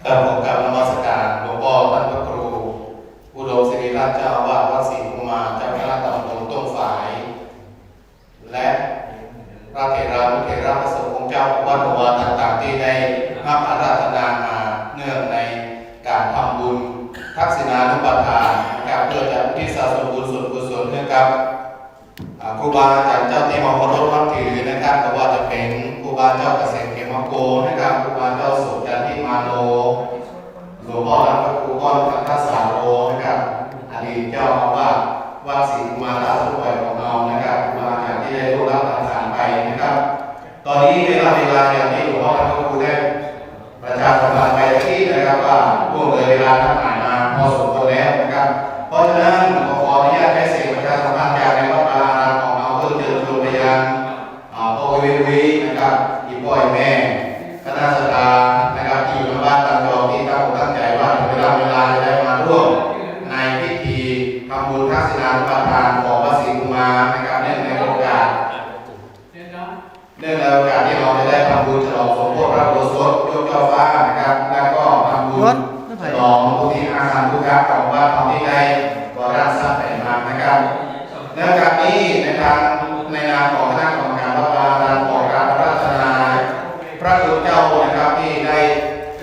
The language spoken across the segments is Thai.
กับผมกับนมัสการหลวงพ่อท่านพระครูอุดมศิริราชเจ้าอาวาสวัดศรีกุมารเจ้าคณะตำบลต้นฝายและพระเถระนุเถระพระสงฆ์องค์เจ้าวัดวาต่างๆที่ได้รับอาราธนามาเนื่องในการทำบุญทักษิณานุปทานนะครับเพื่อจะพิสาส่วนบุญส่วนกุศลเนื่องกับครูบาอาจารย์เจ้าที่มาเคารพนับถือนะครับแต่ว่าจะเป็นครูบาเจ้าเกษตรเขมโกนะครับครูบาเจ้าสุจันทิมาโลหลวงพ่อท่านพระครูก้อนคันธสาโรนะครับอดีตเจ้าอาวาสวัดศรีกุมารราชวัยของเรานะครับครูบาอาจารย์ที่ได้ร่วมรับประทานไปนะครับตอนนี้เวลาอย่างที่หลวงพ่อท่านพระครูได้ประชาสัมพันธ์ไปที่นะครับว่าล่วงเลยเวลาทั้งหลายมาพอสมควรแล้วนะครับเพราะฉะนั้นขออนุญาตใช้เสียงประชาสัมพันธ์จากในวัดปรารามของเราเพื่อเชิญชวนไปยังพ่อวินะครับอีพ่อแม่คณะสัตยานะครับที่อยู่ในบ้านต่างจอที่ตั้งใจว่าเวลาจะได้มาร่วมในพิธีทำบุญทักษิณานุปทานของวัดศรีกุมารนะครับเนื่องในโอกาสที่เราจะได้ทำบุญฉลองสมโภชพระโอสถยกเจ้าฟ้านะครับแล้วก็ทำบุญฉลองผู้ที่อาสาทุกข์ของวัดทำที่ได้ก่อร่างสร้างแต่งมานะครับในโอกาสนี้ในนามของคณะกรรมการวัดวาการขอการพระราชทานพระคุณเจ้านะครับที่ได้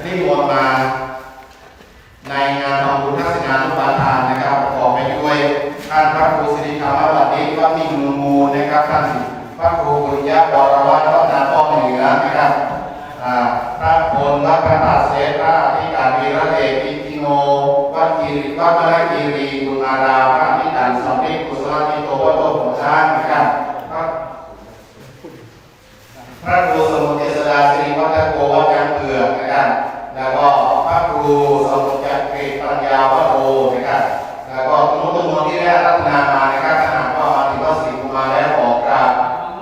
นิมนต์มาในงานทำบุญทักษิณานุปทานนะครับประกอบไปด้วยท่านพระครูสิริธรรมวัดนี้วัดมิ่งมูลนะครับท่านพระครูปุริยะวรวัฒน์วัฒนาป้อมเหนือนะครับพระพลวัดพระธาตุเสพระที่การวีระเดชอินทิโนวัดมะระคีรีบุญารามพระนิดันสัมฤทธิ์กุศลนิโตวัดโตของช้างนะครับพระครูสมุทรเจษฎาสิริวัฒโกวัดยางเผือกนะครับแล้วก็พระครูสมุทรจักรีปัญญาวัดโอนะครับแล้วก็ทุกคนที่ได้รับนามานะครับขณะก็มาถึงวัดศรีกุมารแล้วออกกราบ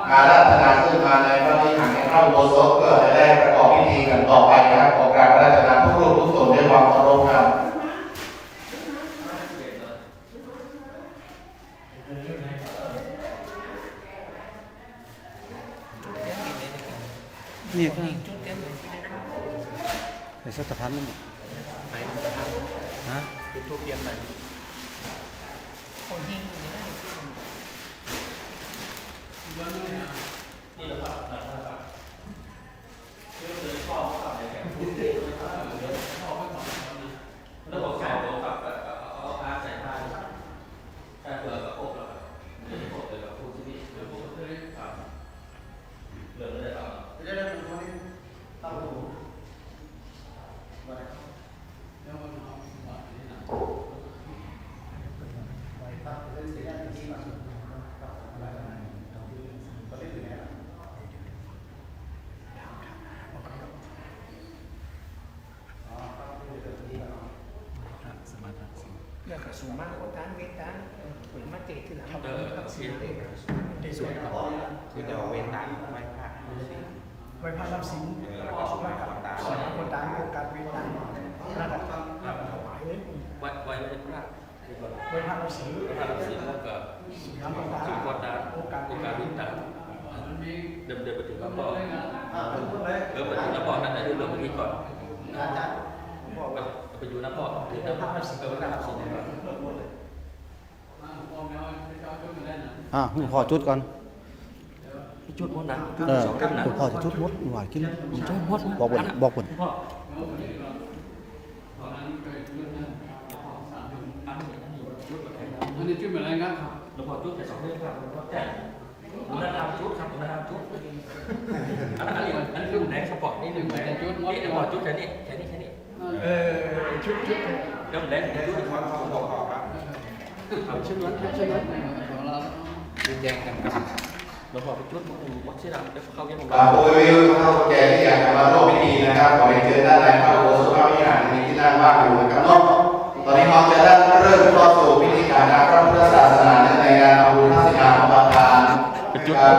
อาราธนาขึ้นมาในพระวิหารในพระอุโบสถเพื่อจะได้ประกอบพิธีกันต่อไปนะครับออกกราบอาราธนาทุกรูปทุกตนด้วยความเคารพครับนี่ก็ในสถาบันนั่นฮะทุกเรียนไหนสูงมากกว่าการเว้นการเหมือนมาเตะที่หลังในส่วนของคือจะเว้นตามไว้ผ่าไว้พารับสินแล้วก็ไว้กับคนตามโอกาสเว้นตามระดับถวายเลยไว้พระไว้พารับสินแล้วก็น้ำคนตามโอกาสวิ่งตามเดินไปถึงกระบอกไปถึงกระบอกนั่นได้เรื่องเมื่อกี้ก่อนไปอยู่น้ำพอถึงน้ำพอรับสินพอจุดก่อนจุดมดนะพอจะจุดมดหวานกินจุดมดบอกบนอันนี้จุดอะไรครับหลวงพ่อจุดแต่2เรื่องครับหลวงพ่อแจ้งผมได้ทำจุดครับผมได้ทำจุดอันนี้คือไหนสปอร์ตนี่หนึ่งไหนจุดนี่หลวงพ่อจุดแค่นี้ชุดเริ่มเล่นจุดความบอกครับชุดนั้นยืนแดงกันครับหลวงพ่อไปจุดวัดชื่อดังเดี๋ยวเข้าเยี่ยมผมโอ้ยเข้าแก่ที่อยากจะมาร่วมพิธีนะครับขอให้เชิญด้านในพระอุโบสถพระวิหารมีที่นั่งว่างอยู่นะครับเนาะตอนนี้เราจะเริ่มเข้าสู่พิธีการทางพระพุทธศาสนาในงานทำบุญทักษิณานุปทานนะครับ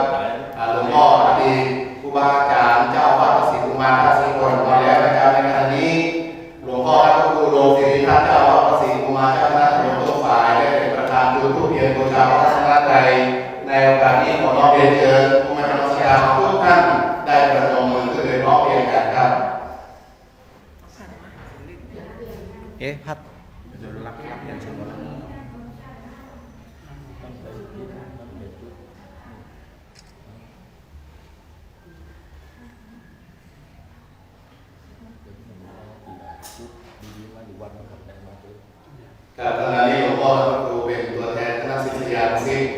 หลวงพ่ออดีตครูบาอาจารย์เจ้าวัดศรีกุมารราชสีโกรมาแล้วนะครับในขณะนี้หลวงพ่อพระครูโลศิริทัตเจ้าวัดศรีกุมารเจ้าคณะตำบลต้นฝายได้เป็นประธานจุดธูปเทียนบูชาพระรัตนตรัยในโอกาสนี้ขอน้อมเรียนเชิญผู้มาราชการทุกท่านได้ประนมมือขึ้นเลยร้องเพลงกันครับ พ่อพระครูเป็นตัวแทนคณะศิษยานุศิษย์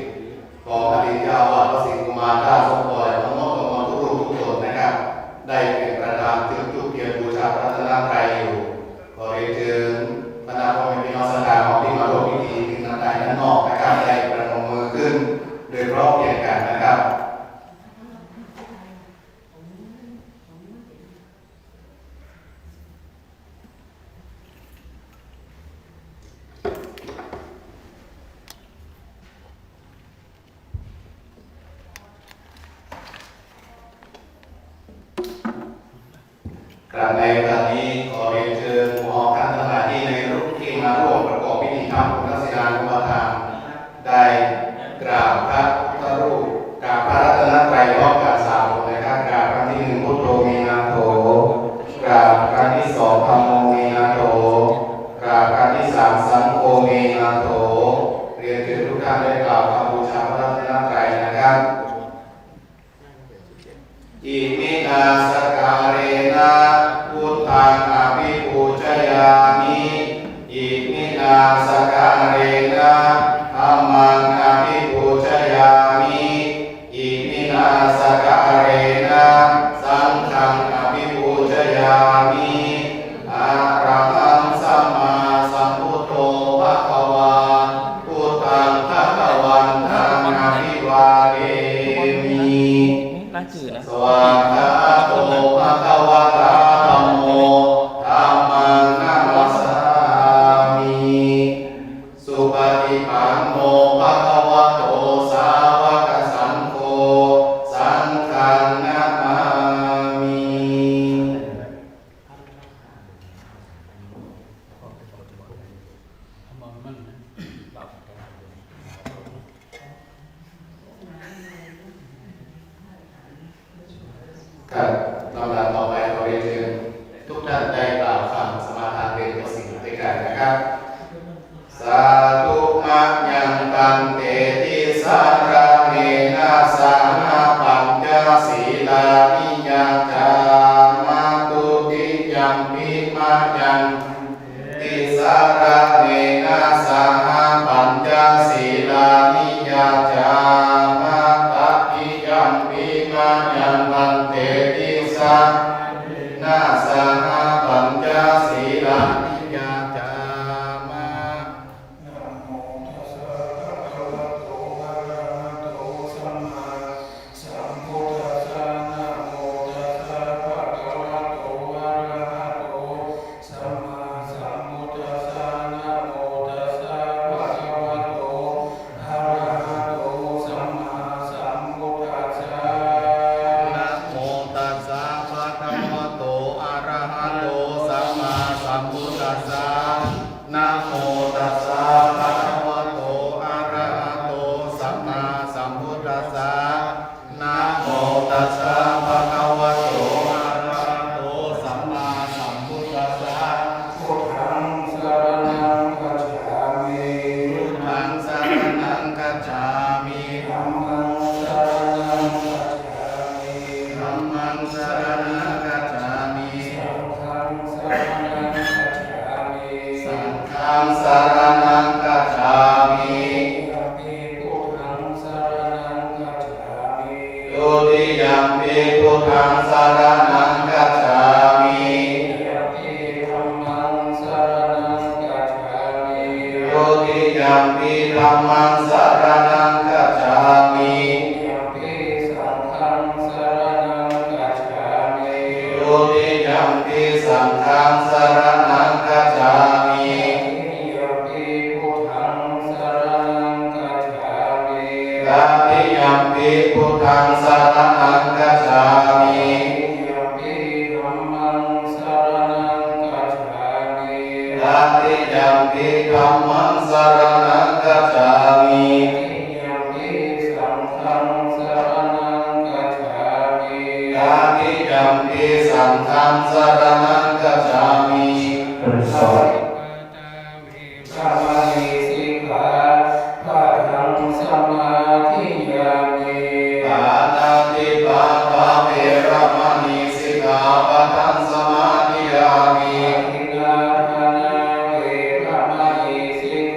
ของอดีตเจ้าอาวาสวัดศรีกุมารราชสมภารน้องๆน้องๆทุกรูปทุกคนนะครับได้เป็นประธานจุดธูปเทียนบูชาพระรัตนตรัยอยู่ขอเรียนเชิญคณะพ่อแม่พี่น้องศรัทธาของที่มาร่วมพิธีที่ด้านนอกนะครับได้ประนมมือขึ้นโดยพร้อมเพรียงกันนะครับในวันนี้ขอเรียนเชิญหมู่อท่านทั้งหลายที่ในรุ่นที่มาร่วมประกอบพิธีทำบุญทักษิณานุปทานได้กราบพระพุทธรูปกราบพระรัตนตรัยพร้อมกันสามองค์นะครับกราบครั้งที่หนึ่งพุทโธมีนาโถกราบครั้งที่สองธัมโมมีนาโถกราบครั้งที่สามสังโฆมีนาโถเรียนเชิญทุกท่านได้กล่าวคำบูชาพระรัตนตรัยนะครับอิมินาสการเรนะพุทธังอภิปูชยามิอิมินาสการเรนะธัมมังอภิปูชยามิอิมินาสการเรนะสังฆังอภิปูชยามิอะระหังสัมมาสัมพุทโธภะคะวาพุทธังภะคะวันตังอภิวาเทมิ น่าจืดนะ สวากขาโตภะคะวะตาธัมโมธัมมังนัมมัสสามิสุปฏิปันโนภะคะวะโตสาวกสังโฆสังฆังนะมามิครับลำดับต่อไปขอเรียนเชิญทุกท่านได้กล่าวคำสมาทานเป็นตัวสิ่งด้วยกันนะครับสาธุมะยังตันเตติสาระเนนะสานาปัญจศีลานิยังจามาตุติยังปิมายังติสาระเนนะสานาปัญจศีลานิยังจามาตติยังปิมายังตันเตติสานาสานาปัญจศีลานิยังจามา นะโมตัสสะภะคะวะโตอะระหะโตสัมมาสัมพุทธัสสะนะโมตัสสะภะคะวะโตอะระหะโตสัมมาสัมพุทธัสสะนะโมตัสสะภะคะวะโตอะระหะโตสัมมาสัมพุทธัสสะพุทธังสรณังคัจฉามิพุทธังสรณังคัจฉามิธัมมังสรณังคัจฉามิ ธัมมังสรณังคัจฉามิสังฆังสรณังคัจฉามิทุติยัมปิพุทธังสรณังคัจฉามิทุติยัมปิธัมมังสรณังคัจฉามิทุติยัมปิสังฆังสรณังคัจฉามิตติยัมปิพุทธังสรณังคัจฉามิตติยัมปิธัมมังสรณังคัจฉามิตติยัมปิสังฆังสรณังคัจฉามิปานาติปาตาเวรมณีสิกขาปะทังสมาธิยามิปานาติปาตาเวรมณีสิกข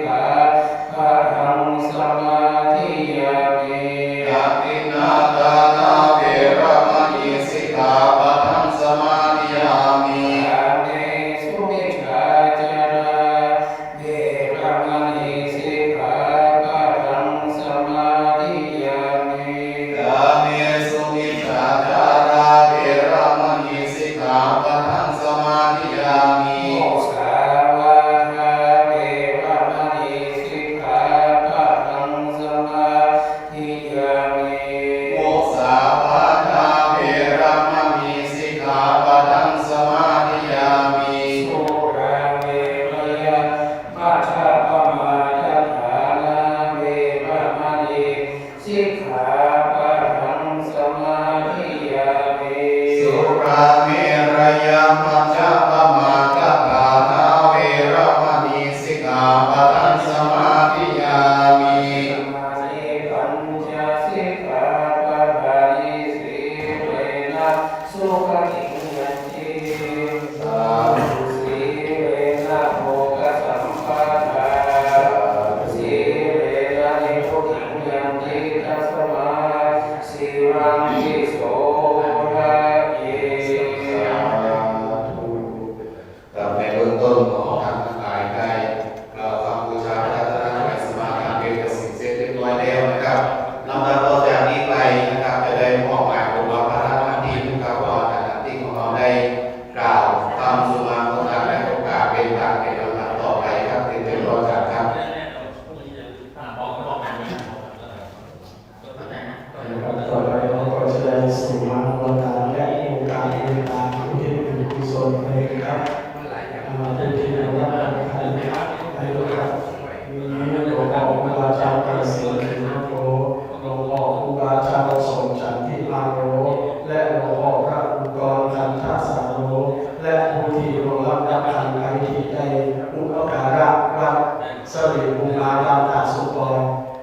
ริภูมิอาราธาสุปร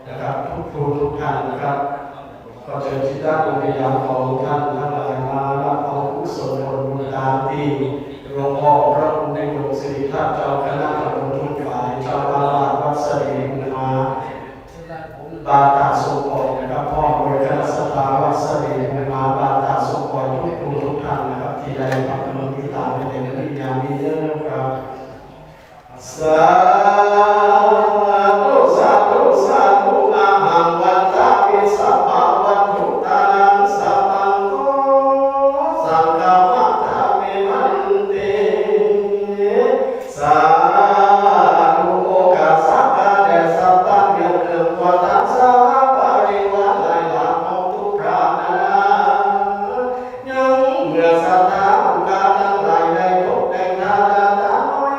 นะครับทุกครูทุกท่านนะครับก็เชิญจิตตวิญญาณของท่านทั้งหลายมารับเอากุศลผลบุญตามที่หลวงพ่อพระครูในหลวงสิริทัตเจ้าคณะตำบลทุ่งฝ่ายเจ้าอาวาสวัดสริภูมิมาบาตาสุปรนะครับพ่อโดยคณะสภาวัดสริภูมิมาบาตาสุปรทุกครูทุกท่านนะครับที่ได้ทำบุญที่ตามในเดือนยามนี้นะครับสาธุสาธุสาธุอาหังวันตาปิสัพพะวัตถุตานังสัพพังโตสังฆามัตถาเมมันเตสาธุโอกาสกาเดสัพพะเมียเกิดวัฏสาปาริวาลายลาภทุกขานายังเมื่อสัทธาอุกาทั้งหลายได้พบได้ทาราตาน้อย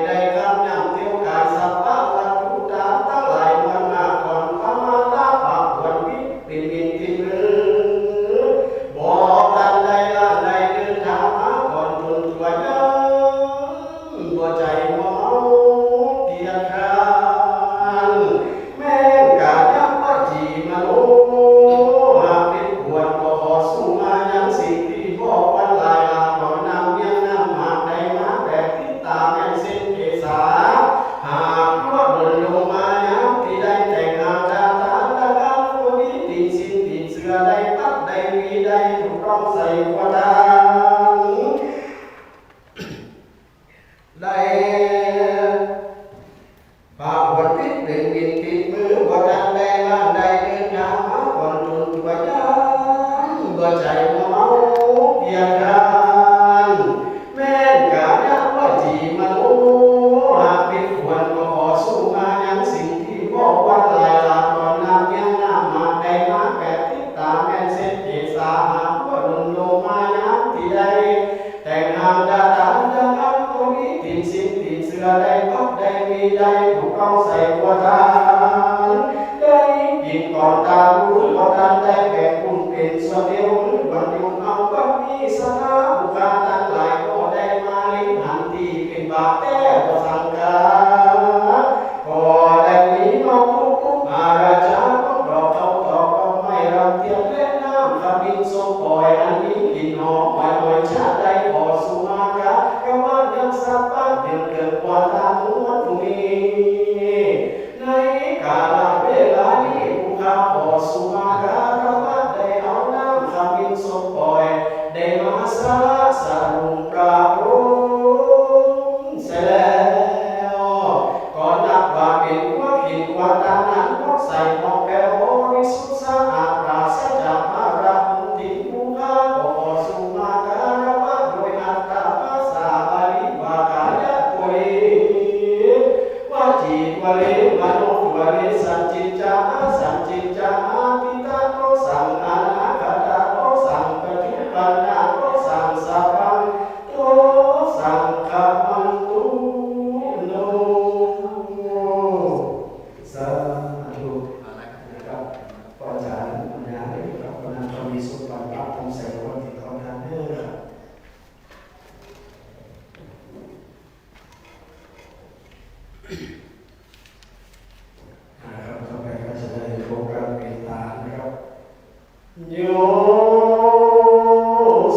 ได้คำยังเที่ยวกายสัพพะวัตถุตาทั้งหลายมันมาก่อนพระมาตาภาควันวิปิมินทิมือบอกทันใดละใดเดินทางมาก่อนทุนตัวยังบัวใจมัวเมาเกียรคร้านแม่งกายับปจีมโนหากเป็นควรก็ขอสู้มายังสิ่งที่บอกวันลายลาก่อนนำเมียงนำหากใดมาแบบที่ตาแม่เส้นเกษาหากว่าเดินลงมายังที่ได้แต่งงานตาตาตาการตัวนี้ตีสิ้นตีเสือได้ปักได้มีได้ถูกต้องใส่กว่าดางได้ปากหัวติดหนึ่งมินติดมือว่าดังได้ล่างได้เดินทางมาก่อนจนตัวยังบัวใจมัวเมาเพียงครานแม่นกายักว่าจีมันโอ้หากเป็นควรก็ขอสู้มายังสิ่งที่บอกว่าลายลาก่อนนำยังน้ำมาได้มาแปดทิศตาแม่นเส้นเกษาหากว่าลงลงมายังที่ใดแต่งงานดาตาดังอันตัวนี้ติดสิ้นติดเสือได้พักได้มีได้ถูกต้องใส่หัวทานได้ยินก่อนตารู้ว่าทานได้แบ่งบุญเป็นส่วนเดียวบันยุเอาบันมีสนาบุคคลทั้งหลายก็ได้มาลิ้นหันที่เป็นบาปแต่ก็สังกาก็ได้มีมาผู้ผู้อาราชาก็รอเขาต่อก็ไม่รังเกียจเล่นน้ำขมิ้นส้มปล่อยอันนี้กินหอมไว้ไว้ชาได้ขอสุมากะก็ว่ายังสับปะเดือดเกิดกว่าทางม้วนผู้มีในกาลเวลานี้ผู้ข้าขอสุมากะก็ว่าได้เอาน้ำขมิ้นส้มปล่อยได้มาสละสรุปปราบรุงเสร็จแล้วก็นับว่าเป็นว่าผิดว่าตานั้นก็ใส่หมอกแก้วบริสุทธิ์สะอาดปราศจากมาราติผู้ข้าขอสุมาการะวะโดยอัตตาภาษาบาลีวากายะโกเรวาจีวะเลมโนวะเลสัจจิจาสัจจิจาปิตาโตสังอานาคตาโตสังปฏิปันนาโตสังสัพพังโตสังฆมันตุโนสาธุนะครับก็อาจารย์ปัญญาได้ครับวันนั้นเขามีสุขภาพทำใส่วันที่เขาทานเด้อครับครับต่อไปก็จะได้โปรแกรมเมตตานะครับโย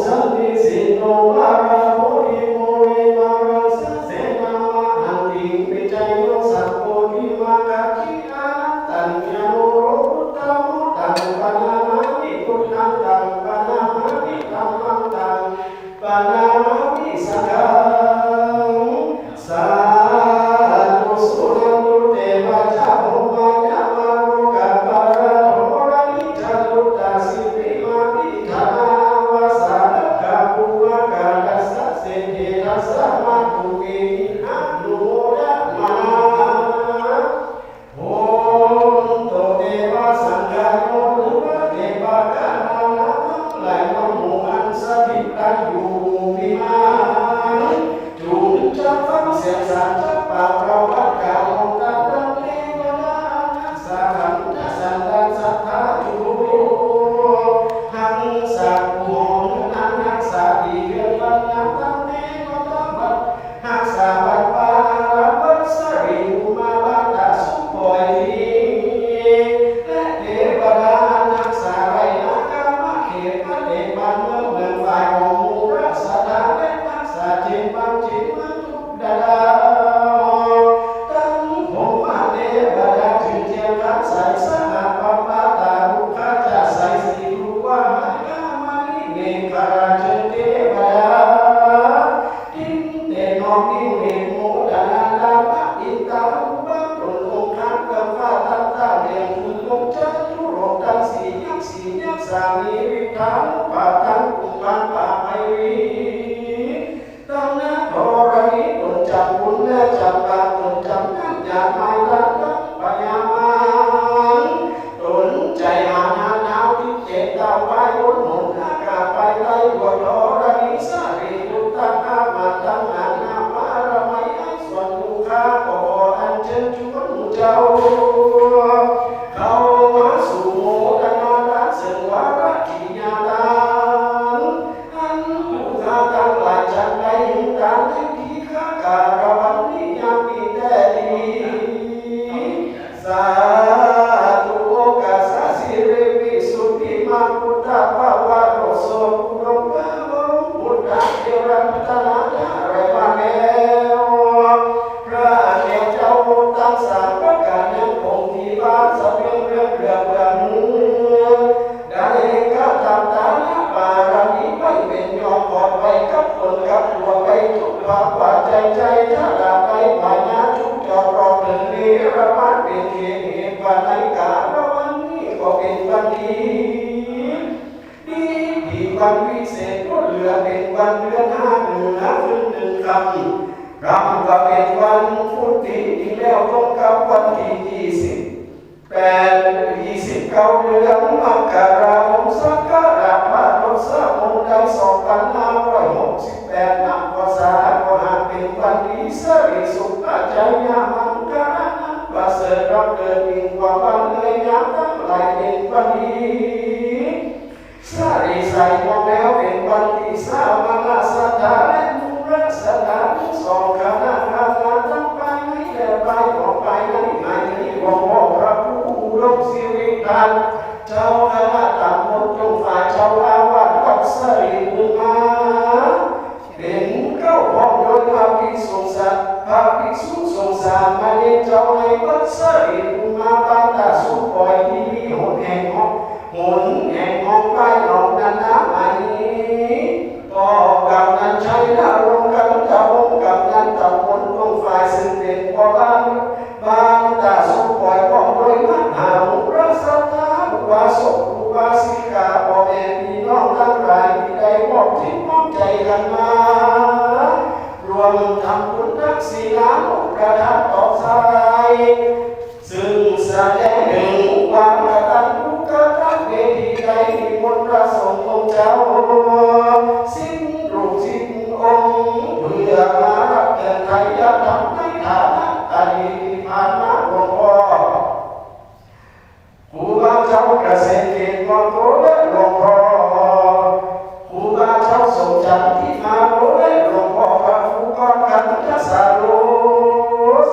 สันติสิโนวาระโพธิโมเรมารังสเสนามาหันติวิจัยโยสัพโพธิมากัจจิอานัตตัญญาโนโรพุทธามุตังปะนามามิพุทธังตังปะนามามิธัมมังตังปะนามามิสังฆังสาธุสุนันตุเตวะจาโมมายามาโรกัปปะระโทระนิจันตุตาสิเป เจ้าเข้ามาสู่โมทนาทานซึ่งวาระกิญาณอันผู้ข้าทั้งหลายจักได้เห็นการให้ดีข้าการะวันนี้ยังมีแต่ดีสาธุโอกาสสิริวิสุทธิมาพุทธภาวะโรโสปุโรภาวะพุทธเทระพัฒนาอะไรมาแล้วพระเนเจ้าตั้งสามประการยังคงที่บ้านสะเพียงเรื่องเรือเบืองได้ข้าทำตาหน้าบารมีไม่เป็นยอมปลอดภัยกับคนกับตัวไปทุกภาคว่าใจถ้าดาไปภายนาทุกจอรอถึงนี้ระมัดเป็นเหตุวันในการวันนี้ก็เป็นวันดีดีวันวิเศษก็เหลือเป็นวันเดือนห้าเหนือขึ้นหนึ่งคำก็เป็นวันพุธที่แล้วตรงกับวันที่28 29 เดือนมกราคมศักราช2568นับภาษาก็หากเป็นวันดีสิริสุขอาจารย์มังคลาประเสริฐรับเดินยิ่งกว่าวันเลยยามทั้งหลายเป็นวันดีสริใส่มองแล้วเป็นวันที่สามานาสถาและมูลสถานสองคณะทั้งไปในและไปออกไปในนี้วงพระผู้ลงสิริพันธ์เจ้าคณะตำบลจงฝ่ายเจ้าอาวาสวัดสริบุญมาเป็นเก้าพร้อมโดยพระภิกษุสงฆ์พระภิกษุสงฆ์สามมาเนเจ้าในวัดสริบุญมาบ้านตาสุปอยที่มีหนแห่งห้องไปหนองนันน้ำอันนี้ก็กำนันใช้ดาวลงกันดาวลงกำนันตำบลจงฝ่ายซึ่งเป็นพ่อบ้านตาสุปอยพร้อมโดยมหามุรสัตตาอุบาสกอุบาสิกาพ่อแม่พี่น้องทั้งหลายที่ได้มอบจิตมอบใจกันมารวมทำบุญทักษิณานุประทานต่อสายซึ่งแสดงถึงความกตัญญูกตเวทีใดที่มนต์พระสงฆ์องค์เจ้าสิ้นรูปสิ้นองค์เพื่อมารับแทนไทยธรรมในฐานะอดีตที่ผ่านมาหลวงพ่อครูบาเจ้าเกษตรเกษมโตและหลวงพ่อครูบาเจ้าสมจันทร์ที่มาโลและหลวงพ่อพระครูกรกันทศาโล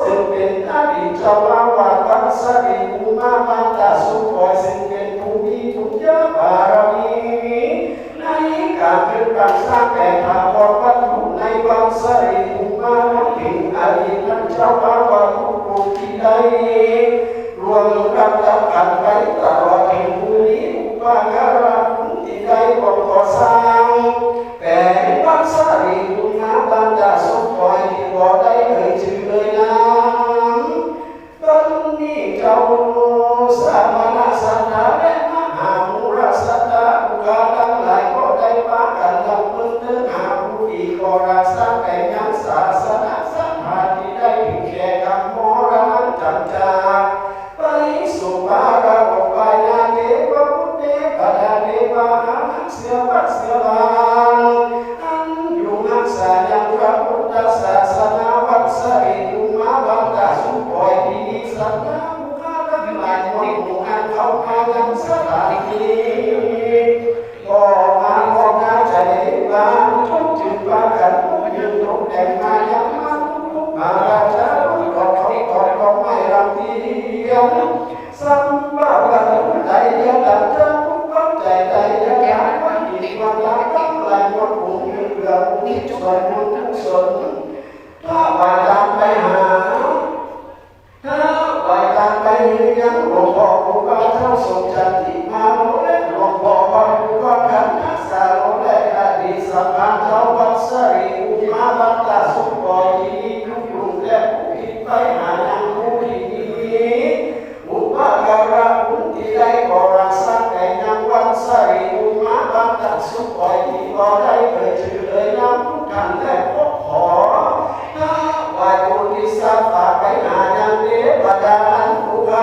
ซึ่งเป็นอดีตเจ้าอาวาสวัดสริบุญมาบ้านตาสุปอยซึ่งเป็นผู้มีบุญญาบารมีในการขึ้นการสร้างแต่ถาวรวัตถุในวัดสริบุญมาถึงอดีตนั้นเจ้าอาวาสทุกรูปที่ได้รวมรับกันไปตลอดถึงผู้นี้อุปการะคุณที่ได้บอกก่อสร้างแต่วัดสริบุญมาบ้านตาสุปอยที่บ่ได้เอ่ยชื่อเลยนะบัดนี้เจ้าสามานาสัตตาและมหามุรสัตตาผู้กาทั้งหลายก็ได้พากันลำเพิ่นเดินหาผู้ที่ก่อรักษาแต่ยังศาสนาสัมพันธ์ที่ได้ถึงแก่คำมรณะจันจาไปสู่บาราบปายาเทวพุทธเทวดาเทวาเสือวัดเสือบานอันอยู่นักษายังพระพุทธศาสนาวัดสริบุญมาบ้านตาสุปอยที่มีสัตนาบุคคลทั้งหลายคนหมู่อันเข้ามายังสถานที่ก็มาพอนาใจบ้านทุกจึงว่ากันผู้ยืนตรงแต่งมายังมาทุกมาราชาลูกเขาก็ไม่รำเทียมสัมมาวันใจเดียวดังเจ้าทุกคนใจใจเดียวกันวันดีวันละตั้งหลายวันคงมีเรื่องมีส่วนบุญสนถ้าว่าตามไปหาถ้าว่าตามไปยังหลวงพ่อครูบาเจ้าสมจันทร์ที่มาโลและหลวงพ่อพระครูก็ขันทักษาโลและอดีตสัมพันธ์เจ้าวัดสริบุญมาบ้านตาสุปอยที่ทุกกลุ่มและผู้ที่ไปหายังผู้ที่มีอุปการะคุณที่ได้ก่อรักษาแต่ยังวัดสริบุญมาบ้านตาสุปอยที่ก็ได้เอ่ยชื่อเลยนามทุกท่านและพบขอถ้าว่าบุญที่สร้างฝากไปหายังเทวดาอันผู้กา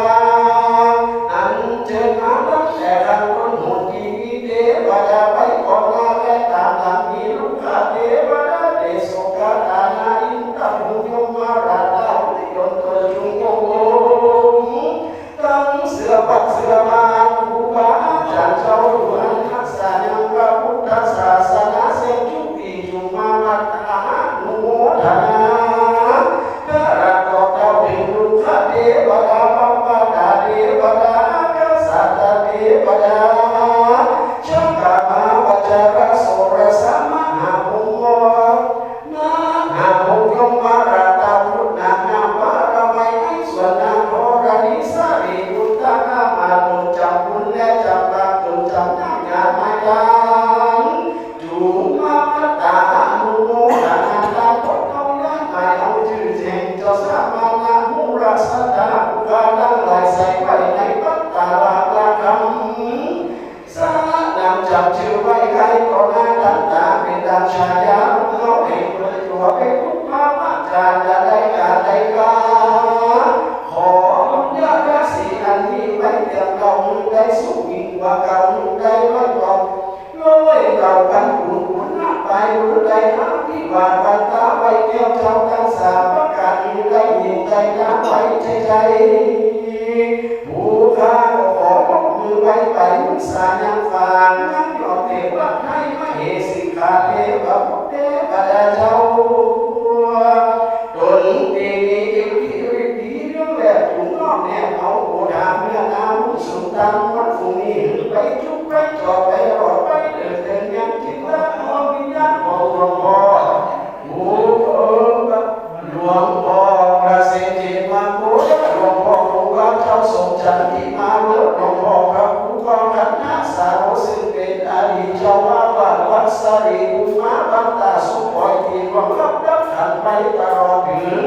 อันเชิญมาตั้งแต่รังคนหุ่นที่มีเทวดาไปก่อนหน้าและตามหลังมีลูกค้าเทวดาเดโสกาตานาอินทร์มุยมาราดาวิยนต์จุงโก ได้สุขยิ่งกว่าเก่าได้ร้อยกองร้อยเก่ากันหุ่นหน้าไปหรือได้น้ำที่หวานวันตาไว้แก้วเจ้าทั้งสามประกาศได้ยินได้น้ำไว้ใจผู้ข้าก็ขอยกมือไว้ไปมุสายังฝากนั่งยอมเทวะให้มาเหสิขาเทวะพุทธเจ้าเจ้าตนปีนี้อิทธิฤทธิ์ดีเรื่องแบบถุงนอกแนวเอาโอดาเมื่อน้ำสุนทรวัดฝูงนี้ไปจุกไปจอดไปรอดไปเดินยังจิตละดวงวิญญาณของหลวงพ่อผู้หลวงพ่อพระเศรษฐีมาโพหลวงพ่อผู้ว่าเจ้าทรงจันทิมาเลิศหลวงพ่อพระผู้กองขันธ์สาวซึ่งเป็นอดีตเจ้าว่าวัดสรีบุมาบันตาสุขอยที่รวมรับขันไปตลอดถึง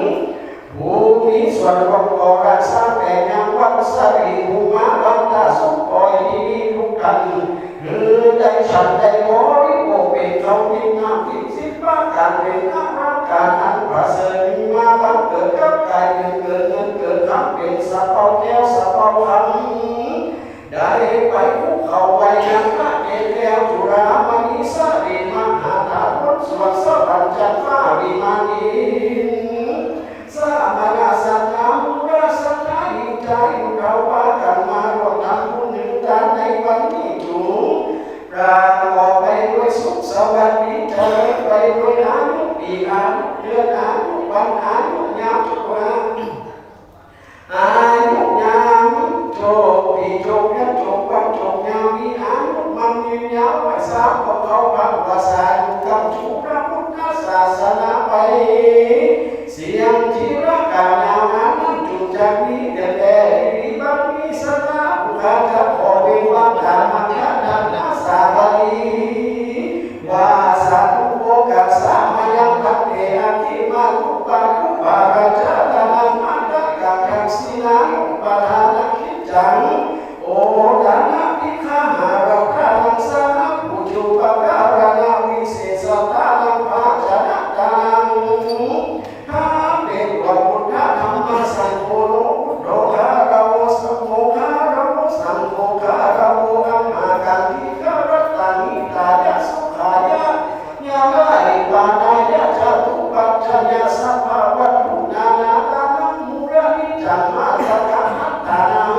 ผู้มีส่วนประกอบการสร้างแต่ยังวัดสรีบุมาบันตาสุขอยที่ทุกท่านคือได้ฉันได้บริโภคเป็นเขาเป็นงามที่สิบประการเป็นอารักการอันประเสริฐมาบังเกิดกับกายเกิดเงินเกิดคำเป็นสัพพะแก้วสัพพะคำได้ไปภูเขาไปยังพระเอกแก้วจุฬามณีสรีมหาธาตุสวดสวรรค์จันทร์ฟ้าวิมานอินสามานาสัตตามุราสัตตาหิใจเราพากันมารวมทำบุญหนึ่งทานในวันนี้จุปราบไปด้วยสุขสวัสดีเธอไปด้วยอายุปีอายุเดือนอายุวันอายุยามทุกวันอายุยามโชคดีโชคยันโชควันโชคยามมีอายุมันยืนยาวไว้สามของเขาพักภาษาอยู่กับชูพระพุทธศาสนาไปเสียงที่รักการยาวนานนั้นจุดจากนี้เดินแต่ดีบังมีสนาผู้ข้าจะขอเป็นวันธรรมะนันนาสาบดีว่าสาธุโอกาสามายังพันเตอธิมาทุปาทุปาราชาตานังมันตะกังกังสีนังปะทานักขิจังโอดานะพิฆาหาเราคานังสาผู้จุปการณาวิเศษตานังภาชนะตังข้าเป็นพระพุทธธรรมสังโฆโลพุทโธคาราโวสังโฆคาราโวสังโฆคาราโวอัมมากันทิคารัตตานิตายะสุขายะยาลาอิปานายะจตุปัจจยะสัพพะวัตถุนานาตานังมุระนิจัมมาสักขะหัตตานัง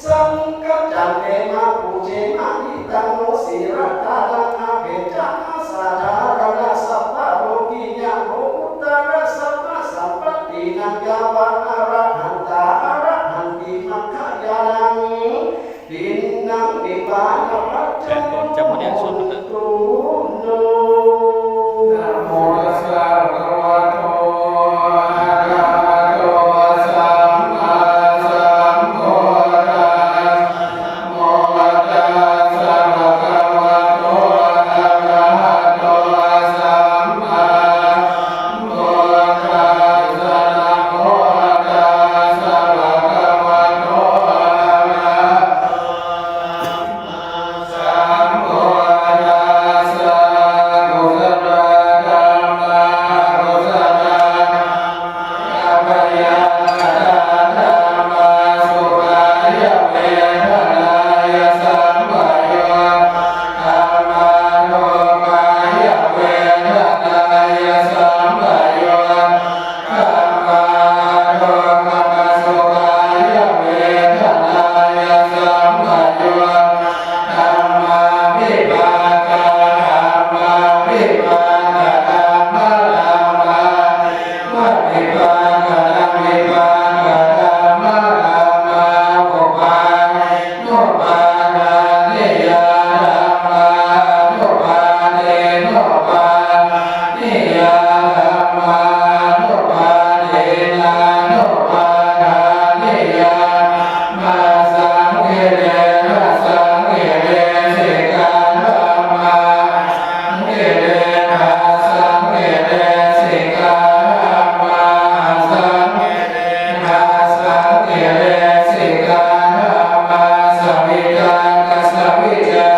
สังกัจจันเตมาปูเจมานิตังโนสีรัตตานังอาเภจังอาสาธารณะสัพพะโลกิยะโลกุตระสัพพะสัพพตินังยาวะอรหันตาอรหันติมัคคายานังดินนังนิบานะปัจจัยโตโนนะโมตัสสะภะคะวะโตอะระหะโตสัมมาสัมพุทธัสสะนะโมตัสสะภะคะวะโตอะระหะโตสัมมาสัมพุทธัสสะนะโมตัสสะภะคะวะโตอะระหะโตสัมมาสัมพุทธัสสะกุศลธรรมะกุศลธรรมะกัปยาธรรมะสุขายะเวทนายะสัมปโยธรรมะโลกายะเวทนายะสัมปโยธรรมะโลกะสุขายะเวทนายะสัมปโยธรรมะวิปากะธรรมะวิปากะธรรมะธรรมะวัดวิปากะวิปากะธรรมะธรรมะอุปานุปาทานิยาธรรมะนุปาเทนุปานิยาธรรมะนุปาเทนานุปาทานิยามาสังเกเรมาสังเกเรสิกขาธรรมะเกเรมาสังเกเรสิกขาธรรมะสังเกเรมาสังเกเรสิกขาธรรมะสัมมิจากัสสมิจา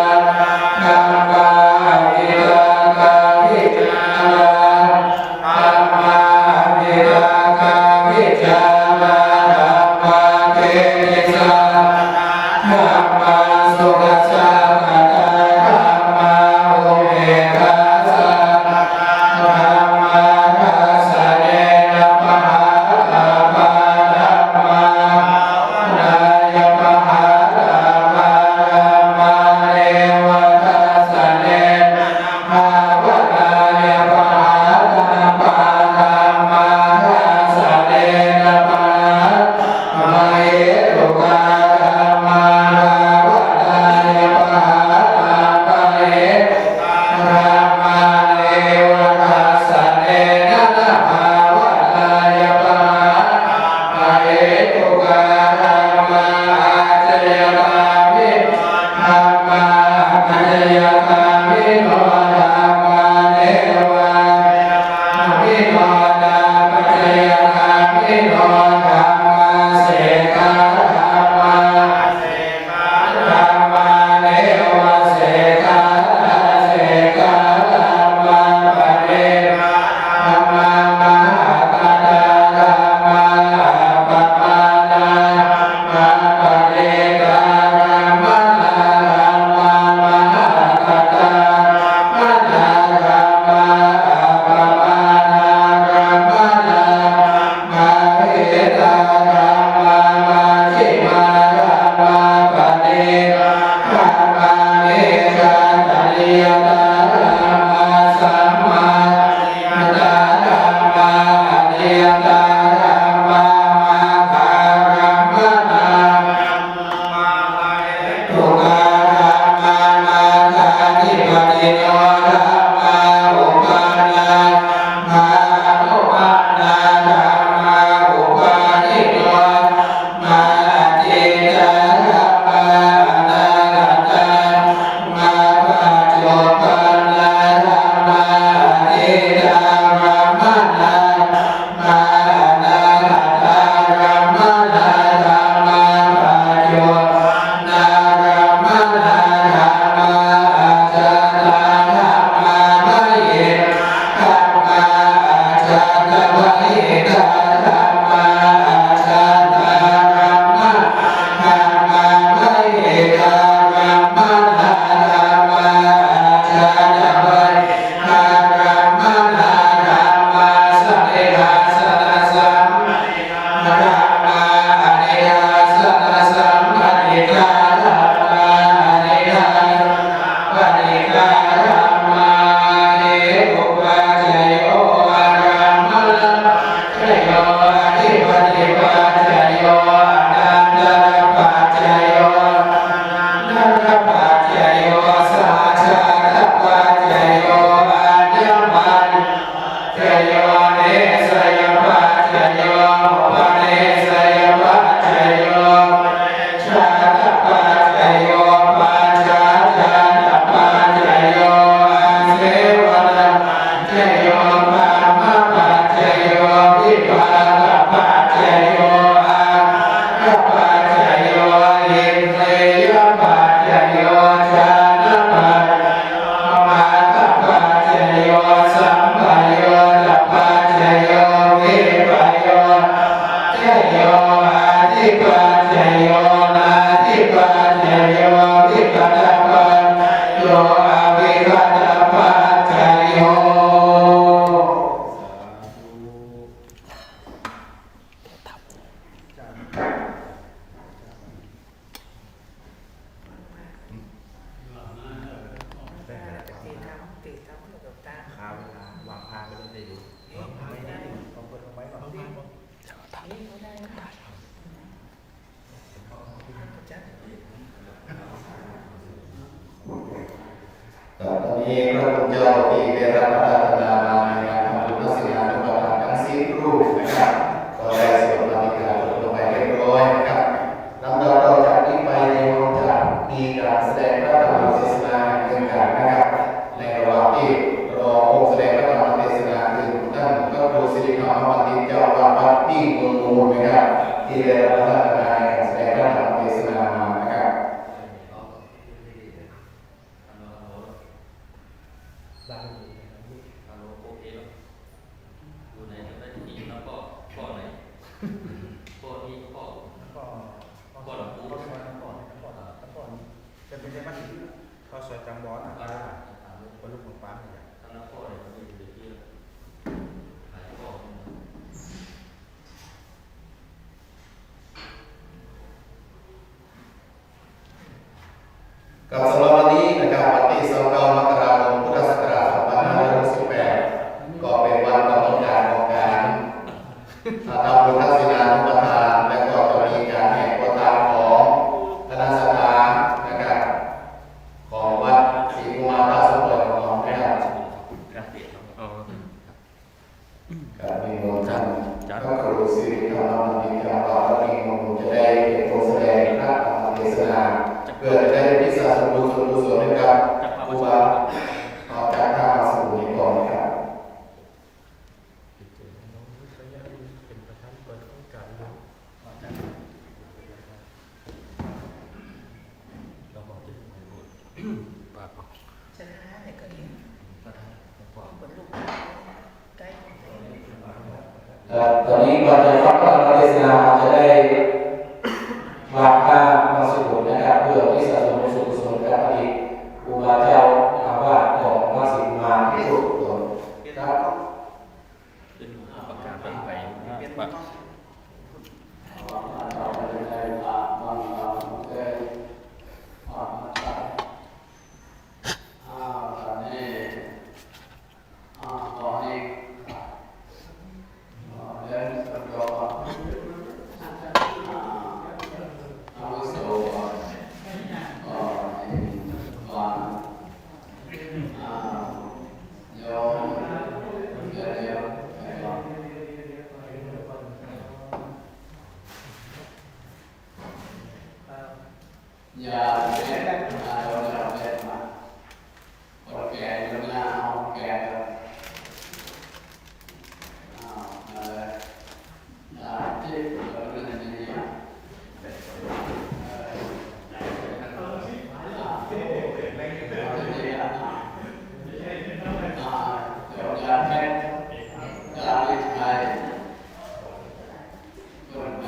ธรรมะอิทังกาวิจาราธรรมะอิทังกาวิจาราธรรมะเทติสาธร จโยหินเตยปัจจโยชานะปัจจโยมาตปัจจโยสัมปโยตัปปัจจโยวิปโยเจโยอาทิปัจจโยนาทิปัจจโยวิปัสสปัจจโยอวิปัสสปัจจโยข้าวเวลาวางพาไปเลยได้ดูไม่ได้ดูต้องเปิดเอาไว้ก่อน ตอนนี้พระพุทธเจ้าที่ได้รับพระราชทานมาในการทำบุญทักษิณานุปทานทั้ง10 รูปนะครับก็ได้สวดปฏิการลงไปเรียบร้อยนะครับลำดับต่อจากนี้ไปในวงการมีการแสดงพระธรรมเทศนาเรื่องการนะครับในระหว่างที่รอองค์แสดงพระธรรมเทศนาคือท่านพระครูสิริธรรมบัณฑิตเจ้าอาวาสวัดนิ่งเมืองมูลนะครับที่ได้รับพระราชทานในการแสดงพระธรรมเทศนามานะครับ บางอยู่ในนั้นฮัลโหลโอเคแล้วอยู่ไหนจะได้ที่แล้วก็ข้อไหนข้อนี้ข้อข้อหลังปูจะเป็นได้บ้างข้าวสวยจังบอสนะครับคนลูกของป้าเนี่ย ทั้งนั้นข้อไหนมันอยู่ในที่หลายข้อ กับสำหรับวันนี้นะครับวันที่29 มกราคม พุทธศักราช 2568 ก็เป็นวันกำหนดการของการทำบุญทักษิณานุปทานและก็จะมีการแห่โคตามของคณะสถานนะครับของวัดศรีกุมารราชสมบัติของเรานะครับการมีมนต์ท่านพระครูสิริธรรมบัณฑิตเจ้าอาวาสวัดนิ่งเมืองมูลจะได้เป็นผู้แสดงพระธรรมเทศนาเพื่อจะได้พิสาสบุญส่วนกุศลให้กับครูบาออกจากทางสมุทรก่อนนะครับ เป็นประธานเปิดโอกาสเราบอกที่ปากบอก ชนะเนี่ยก็ดีบนลูกใกล้ ตอนนี้ก่อนจะฟังพระธรรมเทศนาจะได้วางผ้ามาสวดนะครับเพื่อที่สะสมบุญส่วนกุศลกับอดีตครูบาเจ้าอาวาสของวัดศรีกุมารที่สุดครับ เป็นประกาศไปปะ อย่าเล่นเราจะเล่นมาคนแก่ยังหน้าเอาแก่เลยที่เราเล่นอย่างนี้เดี๋ยวจะแค่จะไม่ใช่คนไหน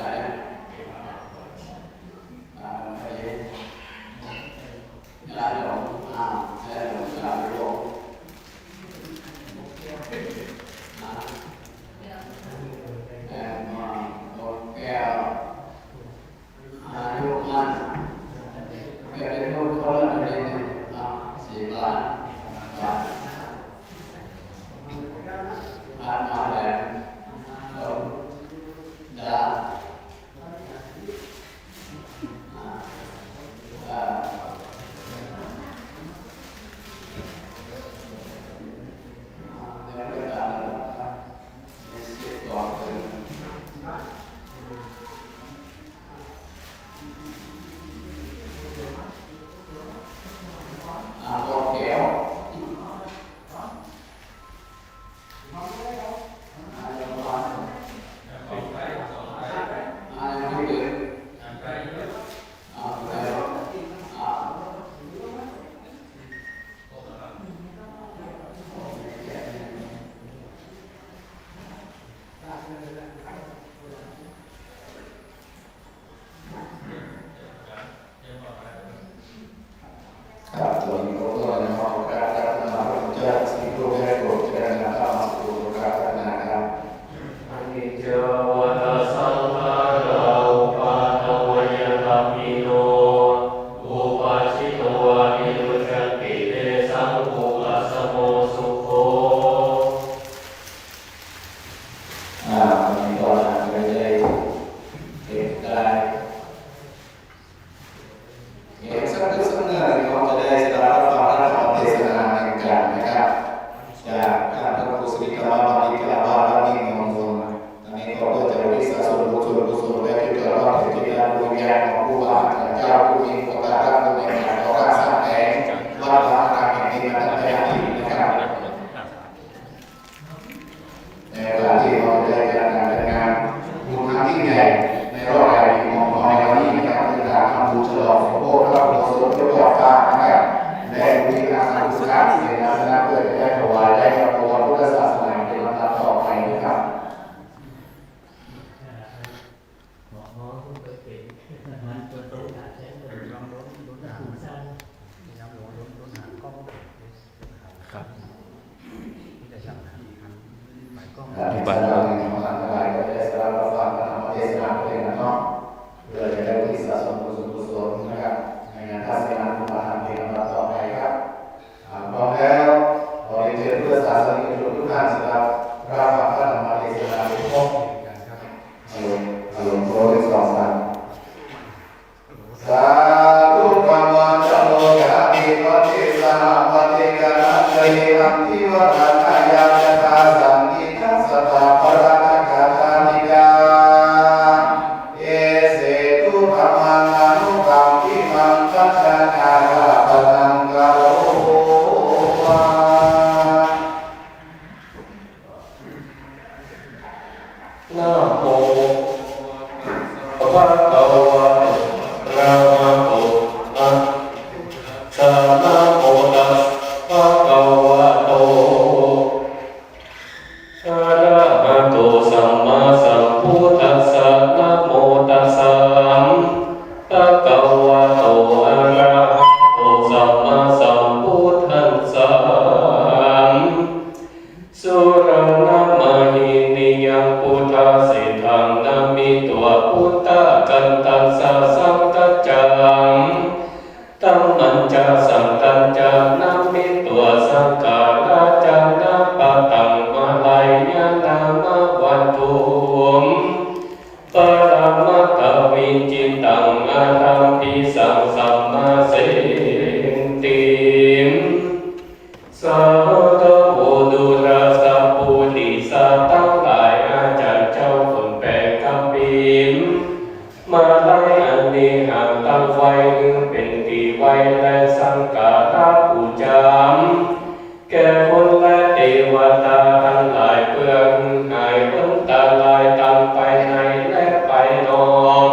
มีโครงการรับดำเนินการก่อสร้างสร้างแผนวัดพระอารามแห่งนี้มาตั้งแต่อดีตนะครับในเวลาที่เราได้จัดงานบุญครั้งยิ่งใหญ่ในรอบหลายปีของในวันนี้นะครับเป็นการทำบุญฉลองสมโภชพระพุทธศรียอดฟ้านะครับและมีการทำบุญการเสียนาสนะเพื่อจะได้ถวายได้ประโคนพุทธศาสนาเป็นลำดับต่อไปนะครับที่บ้านเราในของสังฆทานก็จะได้สรับฟังธรรมเทศนาเพื่อนะเนาะเพื่อจะได้ที่สะสมกุศลนะครับในงานทัศนาคุณธรรมเป็นลำดับต่อไปครับพร้อมแล้วขอเรียนเชิญเพื่อศาสนิกชนทุกท่านสำหรับรับฟังพระธรรมเทศนาเป็นพบอารมณ์โปรดสองสันสาธุปะมาจัมโมยะติวัติสหปฏิกะนันเตหังทิวะทันายาจตาสังกิทัสสะตาปราณกาตานิกาเอเสตุธรรมังอนุกัมปิมังคัจฉานาปะนังกะโลวะนะโมภะคะวะระหะโตอะสัมมาโมตัสสะภะคะวะโตอะระหะโตสัมมาสัมพุทธัสสะนะโมตัสสะภะคะวะโตอะระหะโตสัมมาสัมพุทธัสสะสุรณะมหินิยังพุทธะสิทังนามิตัวพุทธะกันตัสสะสังกัจจังตัมมันจะสังกัจจะนามิตัวสังกาละจานะปะตังมาลายญาณามะวันตุมปรมัตถวิจิตังอารัมปิสังสัมมาเสติมสาธุโวดุราสะปุริสาตั้งหลายอาจารย์เจ้าคนแปลงคำบิมมาไล่อันนี้หากตั้งไว้นึงเป็นตีไว้และสังการะปูจามแก่คนและเทวดาทั้งหลายเพื่อหายพ้นตาลายตามไปในและไปนอน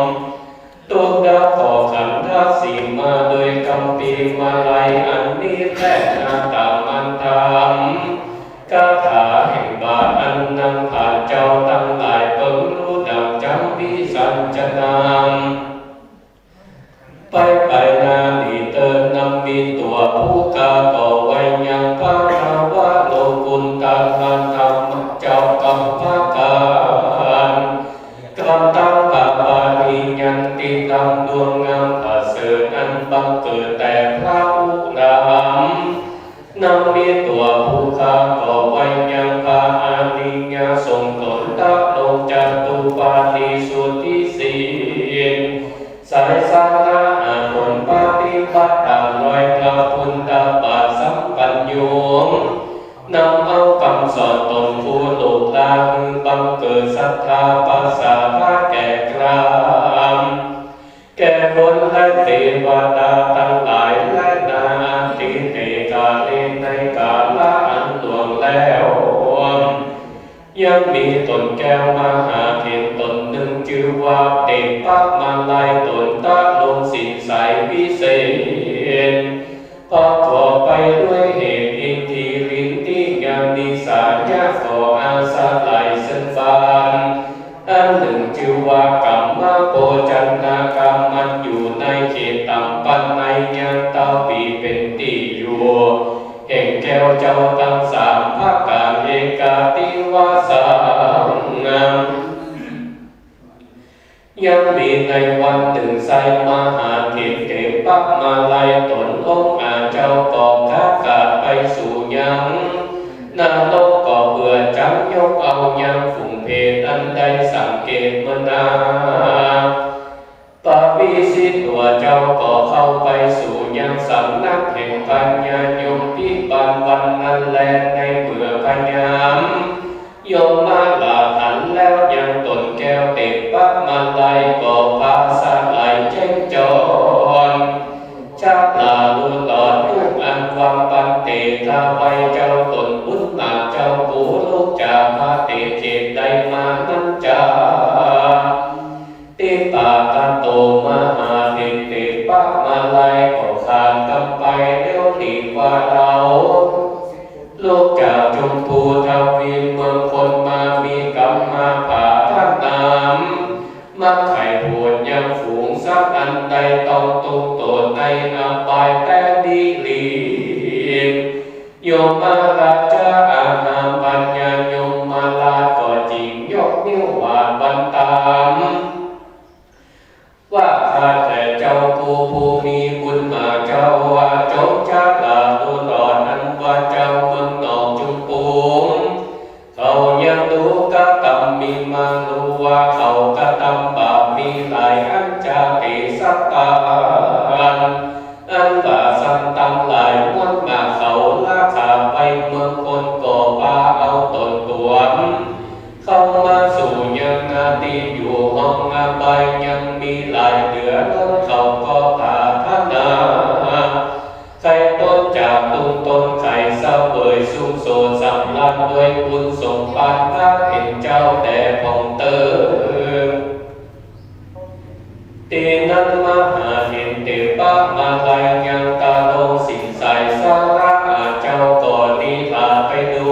ตุกดาขอขันธสีมาโดยคำปีมาไลอันนี้แท้นาตามันธรรมคาถาแห่งบาทอันนำผ่านเจ้าทั้งหลายเพิ่งรู้ดังจำวิสัญจนามไปนาดีเตินนำมีตัวผู้กาก่อไว้ยังพระนาวะโลกุลตามันธรรมเจ้ากรรมภาการกรรมตั้งปาปานิยันติตังดวงงามประเสริฐอันบังเกิดแต่พระอุรามนำมีตัวผู้กาก่อไว้ยังพระอานิญญาทรงตนตะลงจตุปาติสุทธิศีลสายสาระอาผลปฏิบัติตามรอยพระพุทธบาทสัมปัญโยนำเอาคำสอนตนผู้โลกลาคือบังเกิดศรัทธาภาษาพระแก่กรามแก่คนและเทวดาทั้งหลายและนาติเตกาเลในกาละอันหลวงแล้วยังมีตนแก้วมหาเถรตนหนึ่งชื่อว่าเตปักมาลายตนตะลงสินใสวิเศษพอขอไปด้วยเหตุอินทีลินที่งามนิสาญาขออาสาไหลสันฟานอันหนึ่งชื่อว่ากรรมโปจันนากรรมมันอยู่ในเขตต่ำปันในยังเต้าปีเป็นตีอยู่แห่งแก้วเจ้าตั้งสามภาคการเอกาติวาสังยังมีในวันหนึ่งไซมหาเถรเก็บปักมาลายตนองค์อาเจ้าก่อค้ากาดไปสู่ยังนาโลกก่อเบื่อจำยกเอายังฝุ่งเพศอันใดสังเกตมนาปาวิสิตตัวเจ้าก็เข้าไปสู่ยังสำนักแห่งปัญญายมที่ปานวันนั้นแลในเมื่อพยามโยมมาลาหันแล้วยังตนแก้วเต็มปักมาลายก่อภาษาไหลเจ้งจร สักอันใดต้องตุกโตในอบายแต่ดีลีโยมมาราชาอาณาปัญญาโยมมาลาก็จริงยกนิ้วหวานบันตามว่าข้าแต่เจ้าผู้มีบุญมาเจ้าว่าจงชาลาดูรอดอันว่าเจ้าเมืองนอกจุปูเขายังรู้กะตำมีมารู้ว่าเขากะตำบาปมีหลายอันจะเกสักตาอันว่าสันตำหลายมวลมาเขาราคาไปเมืองคนก่อปาเอาตนตัวเข้ามาสู่ยังนาตีอยู่ห้องอาบายยังมีหลายเหลือล้นเขาก็พาทนาใครต้นจากตุ้งต้นไข่เศร้าเบยสุขโสดสำลักด้วยบุญสมปานพระเห็นเจ้าแต่ผ่องเติมตีนั้นมาหาเห็นเตปะมาลายยังตาลงสิ่งใสสาระเจ้าก่อนนี้พาไปดู